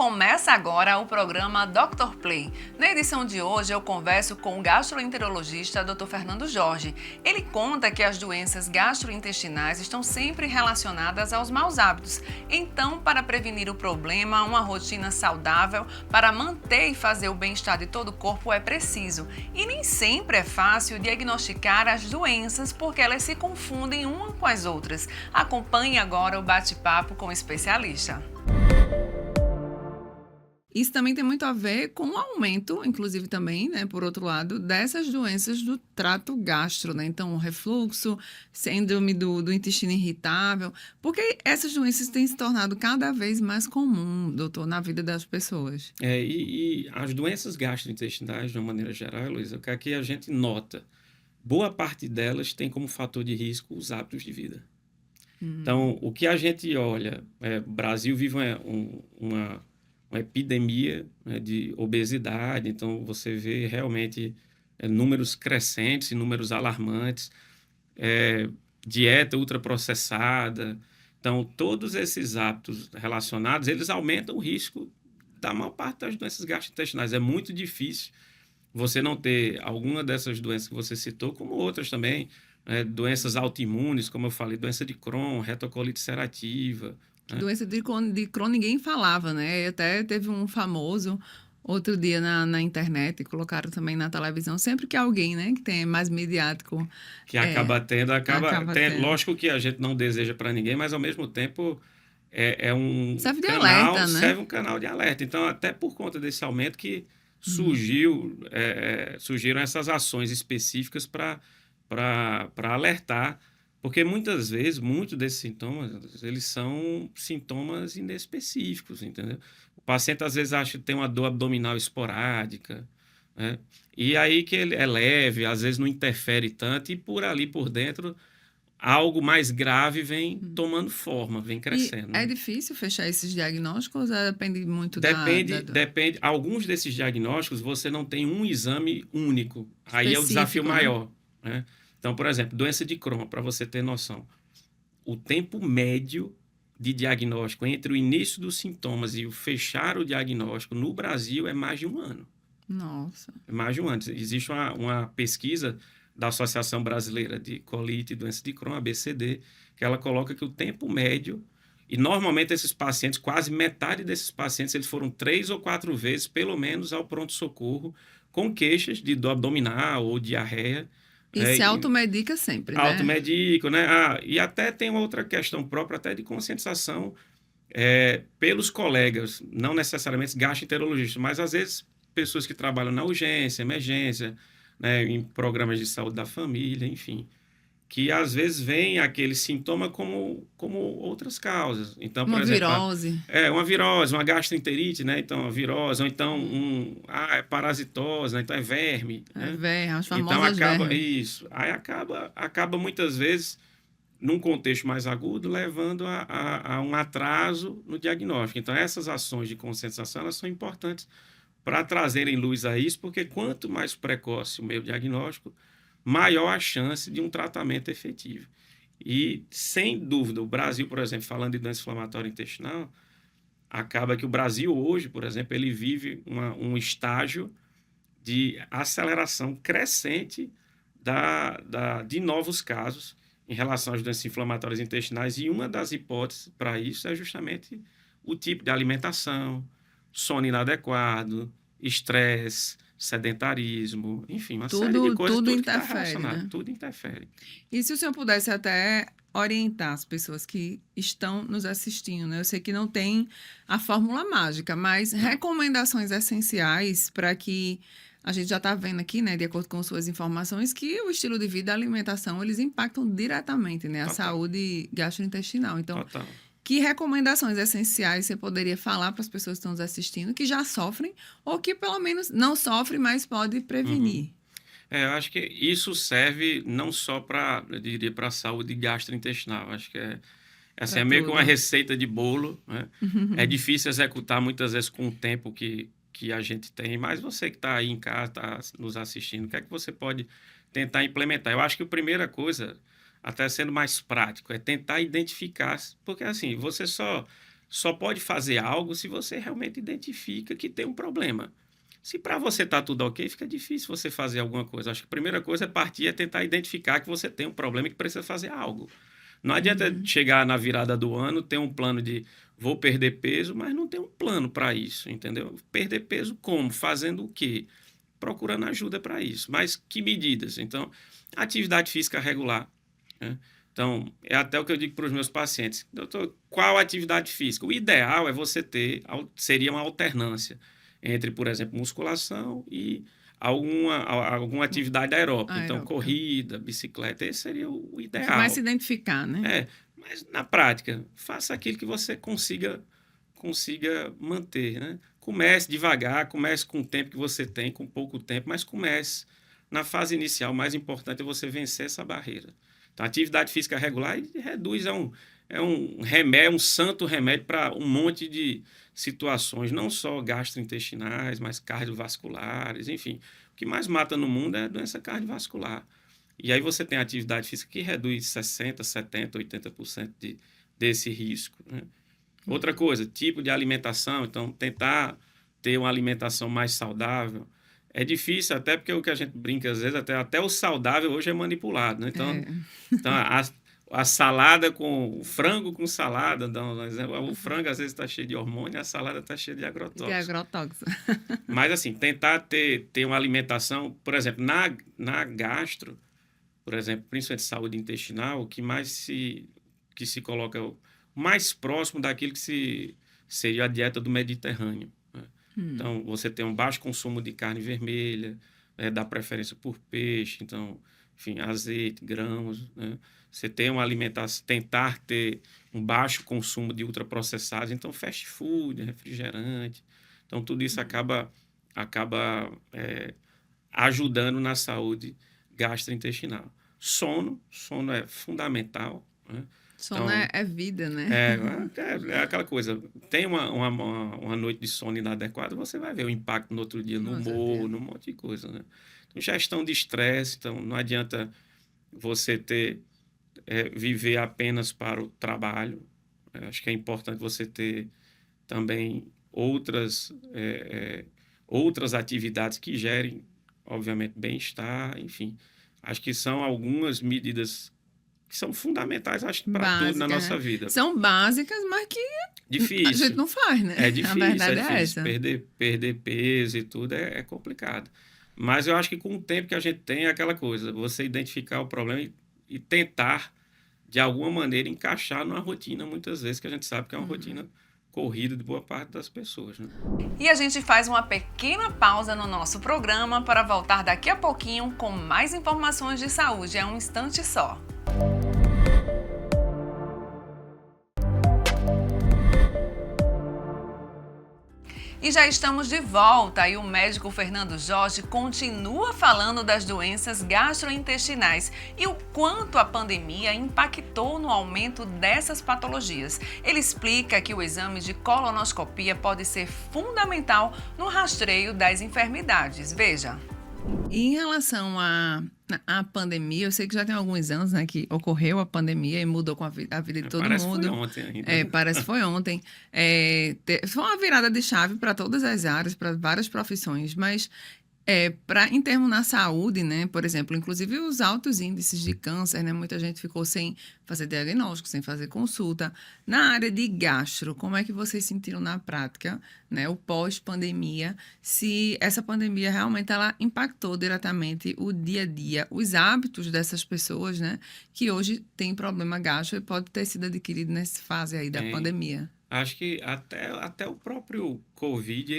Começa agora o programa Dr. Play. Na edição de hoje eu converso com o gastroenterologista Dr. Fernando Jorge. Ele conta que as doenças gastrointestinais estão sempre relacionadas aos maus hábitos. Então, para prevenir o problema, uma rotina saudável para manter e fazer o bem-estar de todo o corpo é preciso. E nem sempre é fácil diagnosticar as doenças porque elas se confundem umas com as outras. Acompanhe agora o bate-papo com o especialista. Isso também tem muito a ver com o aumento, inclusive também, né, por outro lado, dessas doenças do trato gastro, né? Então, o refluxo, síndrome do intestino irritável, porque essas doenças têm se tornado cada vez mais comum, doutor, na vida das pessoas. E as doenças gastrointestinais, de uma maneira geral, Luísa, o que aqui a gente nota, boa parte delas tem como fator de risco os hábitos de vida. Então, o que a gente olha, o Brasil vive uma epidemia, né, de obesidade, então você vê realmente números crescentes e números alarmantes, dieta ultraprocessada. Então, todos esses hábitos relacionados, eles aumentam o risco da maior parte das doenças gastrointestinais. É muito difícil você não ter alguma dessas doenças que você citou, como outras também, doenças autoimunes, como eu falei, doença de Crohn, retocolite ulcerativa, né? Doença de Crohn ninguém falava, né? E até teve um famoso outro dia na internet, colocaram também na televisão, sempre que alguém, né, que tem mais midiático, Que acaba acaba tendo. tendo. Lógico que a gente não deseja para ninguém, mas ao mesmo tempo é um Serve de canal, alerta, né? serve um canal de alerta. Então, até por conta desse aumento que Uhum. surgiram essas ações específicas para alertar, porque muitas vezes, muitos desses sintomas, eles são sintomas inespecíficos, entendeu? O paciente às vezes acha que tem uma dor abdominal esporádica, né? E aí que ele é leve, às vezes não interfere tanto, e por ali por dentro, algo mais grave vem tomando forma, vem E crescendo, é né? difícil fechar esses diagnósticos, depende muito Depende, depende. Alguns desses diagnósticos você não tem um exame único. Aí é o desafio específico, né? maior, né? Então, por exemplo, doença de Crohn, para você ter noção, o tempo médio de diagnóstico entre o início dos sintomas e o fechar o diagnóstico no Brasil é mais de um ano. Nossa. É mais de um ano. Existe uma pesquisa da Associação Brasileira de Colite e Doença de Crohn, ABCD, que ela coloca que o tempo médio, e normalmente esses pacientes, quase metade desses pacientes, eles foram 3 ou 4 vezes, pelo menos, ao pronto-socorro, com queixas de dor abdominal ou diarreia. E se automedica sempre, né? Automedico, né? E até tem outra questão própria, até de conscientização pelos colegas, não necessariamente gastroenterologistas, mas às vezes pessoas que trabalham na urgência, emergência, né, em programas de saúde da família, enfim, que às vezes veem aquele sintoma como outras causas. Então, por Uma exemplo, virose. uma virose, uma gastroenterite, né? Então, a virose, ou então é parasitose, né? Então é verme, É né? verme, as Então famosas acaba vermes. isso. Aí acaba muitas vezes num contexto mais agudo, levando a um atraso no diagnóstico. Então, essas ações de conscientização, elas são importantes para trazerem luz a isso, porque quanto mais precoce o meio diagnóstico, maior a chance de um tratamento efetivo. E, sem dúvida, o Brasil, por exemplo, falando de doença inflamatória intestinal, acaba que o Brasil hoje, por exemplo, ele vive um estágio de aceleração crescente de novos casos em relação às doenças inflamatórias intestinais, e uma das hipóteses para isso é justamente o tipo de alimentação, sono inadequado, estresse, sedentarismo, enfim, uma série de coisas, Tudo tudo que está interfere, relacionado, né? tudo interfere. E se o senhor pudesse até orientar as pessoas que estão nos assistindo, né? Eu sei que não tem a fórmula mágica, mas Não, recomendações essenciais para que a gente já está vendo aqui, né, de acordo com suas informações, que o estilo de vida e a alimentação, eles impactam diretamente, né, a total, saúde gastrointestinal. Então, total. que recomendações essenciais você poderia falar para as pessoas que estão nos assistindo que já sofrem ou que pelo menos não sofrem, mas pode Uhum. prevenir? Eu acho que isso serve não só para, eu diria, para a saúde gastrointestinal. Acho que assim, Para é meio que uma tudo. receita de bolo, né? É difícil executar muitas vezes com o tempo que a gente tem, mas você que está aí em casa, está nos assistindo, o que é que você pode tentar implementar? Eu acho que a primeira coisa, até sendo mais prático, é tentar identificar, porque assim, você só pode fazer algo se você realmente identifica que tem um problema. Se para você tá tudo ok, fica difícil você fazer alguma coisa. Acho que a primeira coisa é tentar identificar que você tem um problema e que precisa fazer algo. Não adianta chegar na virada do ano, ter um plano de vou perder peso, mas não tem um plano para isso, entendeu? Perder peso como? Fazendo o quê? Procurando ajuda para isso. Mas que medidas? Então, atividade física regular, né? Então, é até o que eu digo para os meus pacientes. Doutor, qual atividade física? O ideal é você seria uma alternância entre, por exemplo, musculação e alguma atividade aeróbica. Então, corrida, bicicleta, esse seria o ideal. Você vai se identificar, né? Mas na prática, faça aquilo que você consiga manter, né? Comece devagar, comece com o tempo que você tem, com pouco tempo, mas comece. Na fase inicial, o mais importante é você vencer essa barreira. Então, a atividade física regular reduz, é um remédio, um santo remédio para um monte de situações, não só gastrointestinais, mas cardiovasculares, enfim. O que mais mata no mundo é a doença cardiovascular. E aí você tem a atividade física que reduz 60%, 70%, 80% desse risco, né? Outra coisa, tipo de alimentação. Então, tentar ter uma alimentação mais saudável. É difícil, até porque o que a gente brinca às vezes, até o saudável hoje é manipulado, né? Então a salada o frango com salada, o frango às vezes está cheio de hormônio, a salada está cheia de agrotóxico. Mas assim, tentar ter uma alimentação, por exemplo, na gastro, por exemplo, principalmente saúde intestinal, o que se coloca mais próximo daquilo que seria a dieta do Mediterrâneo, né? Então, você tem um baixo consumo de carne vermelha, dá preferência por peixe, então, enfim, azeite, grãos, né? Você tem uma alimentação, tentar ter um baixo consumo de ultraprocessados, então fast food, refrigerante. Então, tudo isso acaba ajudando na saúde gastrointestinal. Sono é fundamental, né? Sono então, é vida, né? É aquela coisa. Tem uma noite de sono inadequada, você vai ver o impacto no outro dia no humor, num monte de coisa, né? Então, gestão de estresse. Então, não adianta você viver apenas para o trabalho. Acho que é importante você ter também outras atividades que gerem, obviamente, bem-estar, enfim. Acho que são algumas medidas que são fundamentais, acho, para tudo na nossa vida. São básicas, mas que difícil. A gente não faz, né? É difícil, a verdade é difícil. Essa. Perder peso e tudo é complicado. Mas eu acho que com o tempo que a gente tem é aquela coisa, você identificar o problema e tentar, de alguma maneira, encaixar numa rotina, muitas vezes, que a gente sabe que é uma rotina corrida de boa parte das pessoas, né? E a gente faz uma pequena pausa no nosso programa para voltar daqui a pouquinho com mais informações de saúde. É um instante só. E já estamos de volta e o médico Fernando Jorge continua falando das doenças gastrointestinais e o quanto a pandemia impactou no aumento dessas patologias. Ele explica que o exame de colonoscopia pode ser fundamental no rastreio das enfermidades. Veja. E em relação à pandemia, eu sei que já tem alguns anos, né, que ocorreu a pandemia e mudou com a vida de todo mundo. Foi ontem ainda. Parece que foi ontem. Foi uma virada de chave para todas as áreas, para várias profissões, mas em termos na saúde, né, por exemplo, inclusive os altos índices de câncer, né, muita gente ficou sem fazer diagnóstico, sem fazer consulta. Na área de gastro, como é que vocês sentiram na prática, né, o pós-pandemia, se essa pandemia realmente ela impactou diretamente o dia a dia, os hábitos dessas pessoas, né, que hoje têm problema gastro e pode ter sido adquirido nessa fase aí da pandemia? Acho que até o próprio Covid,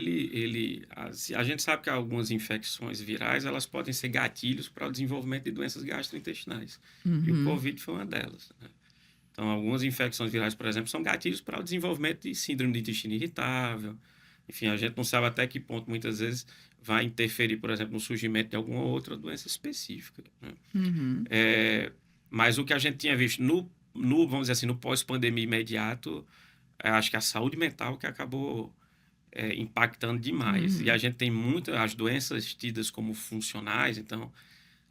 a gente sabe que algumas infecções virais, elas podem ser gatilhos para o desenvolvimento de doenças gastrointestinais. E o Covid foi uma delas, né? Então, algumas infecções virais, por exemplo, são gatilhos para o desenvolvimento de síndrome de intestino irritável. Enfim, a gente não sabe até que ponto, muitas vezes, vai interferir, por exemplo, no surgimento de alguma outra doença específica, né? Mas o que a gente tinha visto vamos dizer assim, no pós-pandemia imediato, acho que a saúde mental que acabou impactando demais. E a gente tem as doenças tidas como funcionais, então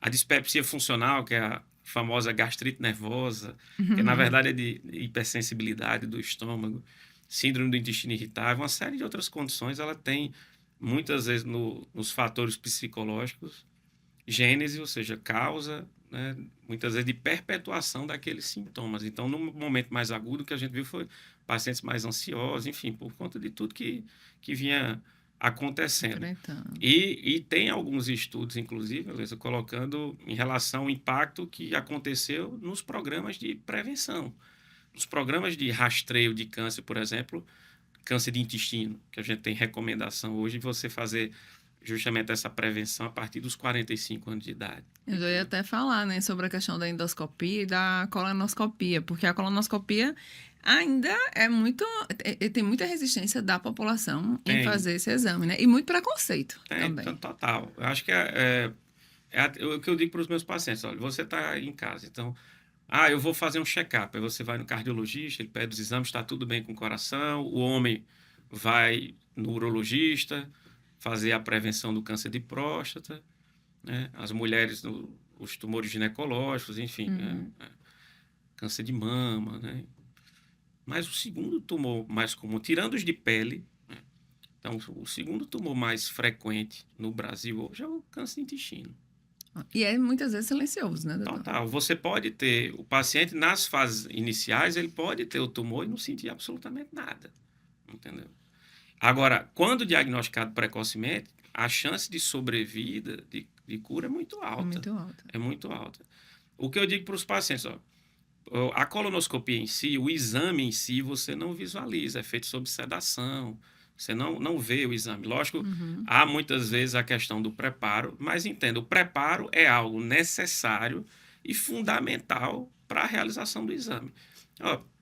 a dispepsia funcional, que é a famosa gastrite nervosa, que na verdade é de hipersensibilidade do estômago. síndrome do intestino irritável, uma série de outras condições, ela tem, muitas vezes, nos fatores psicológicos, gênese, ou seja, causa, né, muitas vezes de perpetuação daqueles sintomas. Então, no momento mais agudo, o que a gente viu foi pacientes mais ansiosos, enfim, por conta de tudo que vinha acontecendo. Enfrentando. E tem alguns estudos, inclusive, Elisa, colocando em relação ao impacto que aconteceu nos programas de prevenção. Nos programas de rastreio de câncer, por exemplo, câncer de intestino, que a gente tem recomendação hoje de você fazer justamente essa prevenção a partir dos 45 anos de idade. Eu já ia até falar, né, sobre a questão da endoscopia e da colonoscopia, porque a colonoscopia ainda é muito, tem muita resistência da população em fazer esse exame, né? E muito preconceito também. Então, total. Eu acho que o que eu digo para os meus pacientes, olha, você está em casa, então, eu vou fazer um check-up, aí você vai no cardiologista, ele pede os exames, está tudo bem com o coração, o homem vai no urologista, fazer a prevenção do câncer de próstata, né? As mulheres, os tumores ginecológicos, enfim, câncer de mama, né? Mas o segundo tumor mais comum, tirando os de pele, né? Então, o segundo tumor mais frequente no Brasil hoje é o câncer de intestino. E é muitas vezes silencioso, né, doutor? Total. Você pode ter, o paciente nas fases iniciais, ele pode ter o tumor e não sentir absolutamente nada, entendeu? Agora, quando diagnosticado precocemente, a chance de sobrevida, de cura é muito alta. É muito alta. É muito alta. O que eu digo para os pacientes, a colonoscopia em si, o exame em si, você não visualiza, é feito sob sedação, você não vê o exame. Lógico, há muitas vezes a questão do preparo, mas entenda, o preparo é algo necessário e fundamental para a realização do exame.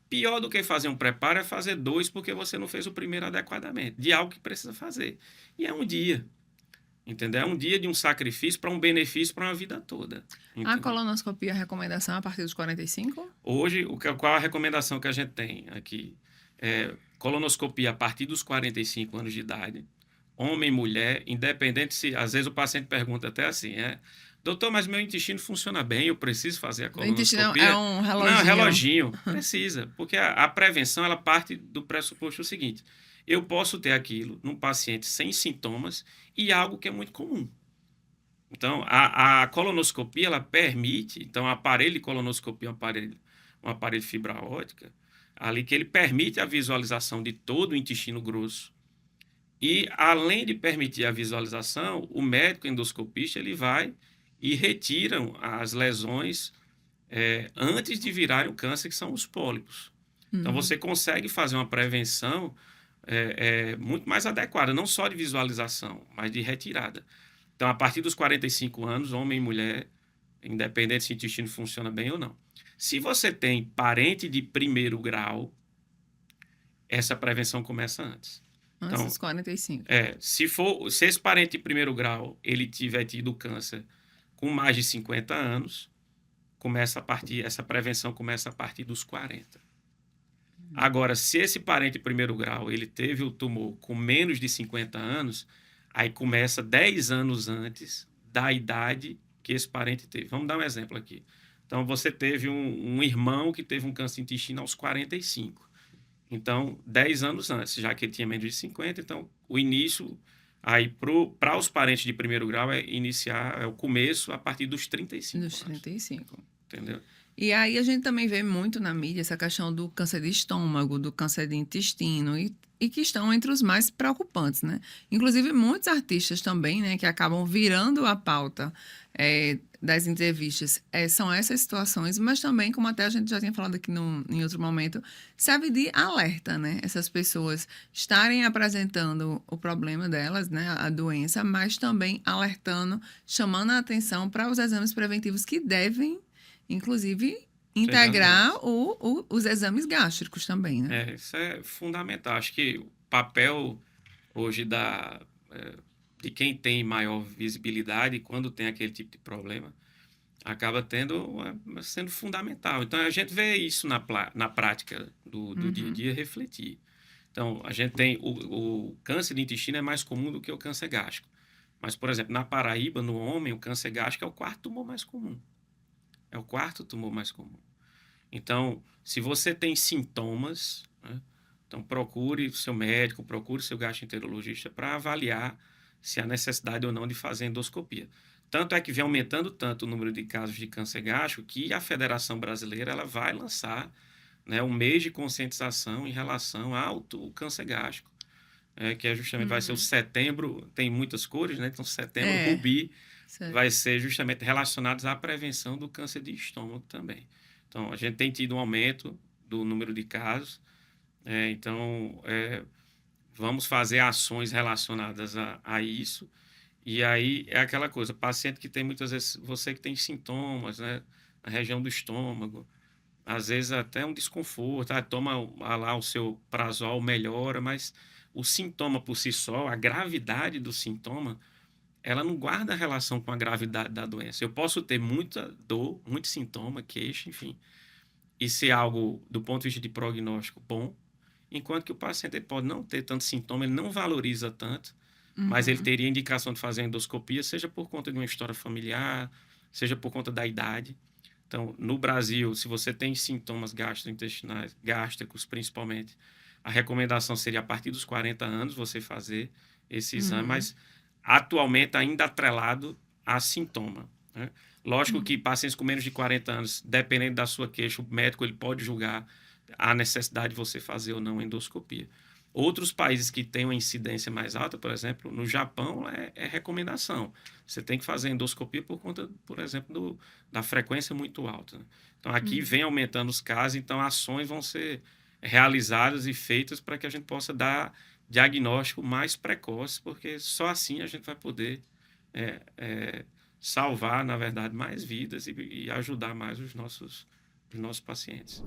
Pior do que fazer um preparo é fazer 2 porque você não fez o primeiro adequadamente, de algo que precisa fazer. E é um dia, entendeu? É um dia de um sacrifício para um benefício para uma vida toda. Entendeu? A colonoscopia, a recomendação é a partir dos 45? Hoje, qual a recomendação que a gente tem aqui? Colonoscopia a partir dos 45 anos de idade, homem e mulher, independente se... Às vezes o paciente pergunta até assim, doutor, mas meu intestino funciona bem, eu preciso fazer a colonoscopia? O intestino é um reloginho. Não, reloginho. Precisa, porque a prevenção, ela parte do pressuposto seguinte: eu posso ter aquilo num paciente sem sintomas e algo que é muito comum. Então, a colonoscopia, ela permite, então, o aparelho de colonoscopia é um aparelho de fibra óptica, ali que ele permite a visualização de todo o intestino grosso. E, além de permitir a visualização, o médico endoscopista, ele vai e retiram as lesões antes de virarem o câncer, que são os pólipos. Então, você consegue fazer uma prevenção muito mais adequada, não só de visualização, mas de retirada. Então, a partir dos 45 anos, homem e mulher, independente se o intestino funciona bem ou não. Se você tem parente de primeiro grau, essa prevenção começa antes. Antes dos 45. Se esse parente de primeiro grau ele tiver tido câncer com mais de 50 anos, essa prevenção começa a partir dos 40. Agora, se esse parente de primeiro grau ele teve o tumor com menos de 50 anos, aí começa 10 anos antes da idade que esse parente teve. Vamos dar um exemplo aqui. Então, você teve um irmão que teve um câncer intestino aos 45. Então, 10 anos antes, já que ele tinha menos de 50, então o início, aí para os parentes de primeiro grau, é o começo a partir dos 35 Dos 35. anos. Entendeu? E aí a gente também vê muito na mídia essa questão do câncer de estômago, do câncer de intestino, e que estão entre os mais preocupantes, né? Inclusive, muitos artistas também, né, que acabam virando a pauta das entrevistas, são essas situações, mas também, como até a gente já tinha falado aqui em outro momento, serve de alerta, né? Essas pessoas estarem apresentando o problema delas, né, a doença, mas também alertando, chamando a atenção para os exames preventivos que devem, inclusive, integrar os exames gástricos também, né? Isso é fundamental. Acho que o papel hoje de quem tem maior visibilidade, quando tem aquele tipo de problema, acaba sendo fundamental. Então, a gente vê isso na prática do dia a dia refletir. Então, a gente tem o câncer de intestino é mais comum do que o câncer gástrico. Mas, por exemplo, na Paraíba, no homem, o câncer gástrico é o quarto tumor mais comum. É o quarto tumor mais comum. Então, se você tem sintomas, né, Então, procure o seu médico, procure o seu gastroenterologista para avaliar se há necessidade ou não de fazer endoscopia. Tanto é que vem aumentando tanto o número de casos de câncer gástrico que a Federação Brasileira ela vai lançar, né, um mês de conscientização em relação ao câncer gástrico, que é justamente vai ser o setembro, tem muitas cores, né? Então, setembro É, rubi certo. vai ser justamente relacionados à prevenção do câncer de estômago também. Então, a gente tem tido um aumento do número de casos, então, vamos fazer ações relacionadas a isso. E aí é aquela coisa, paciente que tem muitas vezes, você que tem sintomas, né, na região do estômago, às vezes até um desconforto, toma lá o seu Prazol, melhora, mas o sintoma por si só, a gravidade do sintoma, ela não guarda relação com a gravidade da doença. Eu posso ter muita dor, muito sintoma, queixa, enfim, e ser algo, do ponto de vista de prognóstico, bom, enquanto que o paciente ele pode não ter tanto sintoma, ele não valoriza tanto, mas ele teria indicação de fazer endoscopia, seja por conta de uma história familiar, seja por conta da idade. Então, no Brasil, se você tem sintomas gastrointestinais, gástricos principalmente, a recomendação seria a partir dos 40 anos você fazer esse exame, mas atualmente ainda atrelado a sintoma, né? Lógico que pacientes com menos de 40 anos, dependendo da sua queixa, o médico ele pode julgar a necessidade de você fazer ou não endoscopia. Outros países que têm uma incidência mais alta, por exemplo, no Japão é recomendação. Você tem que fazer endoscopia por conta, por exemplo, da frequência muito alta, né? Então, aqui vem aumentando os casos, então ações vão ser realizadas e feitas para que a gente possa dar diagnóstico mais precoce, porque só assim a gente vai poder salvar, na verdade, mais vidas e ajudar mais os nossos pacientes.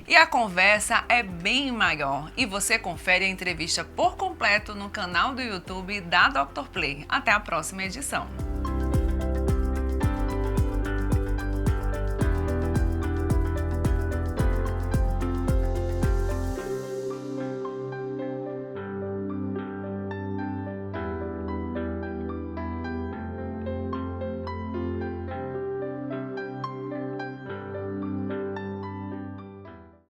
E a conversa é bem maior e você confere a entrevista por completo no canal do YouTube da Dr. Play. Até a próxima edição.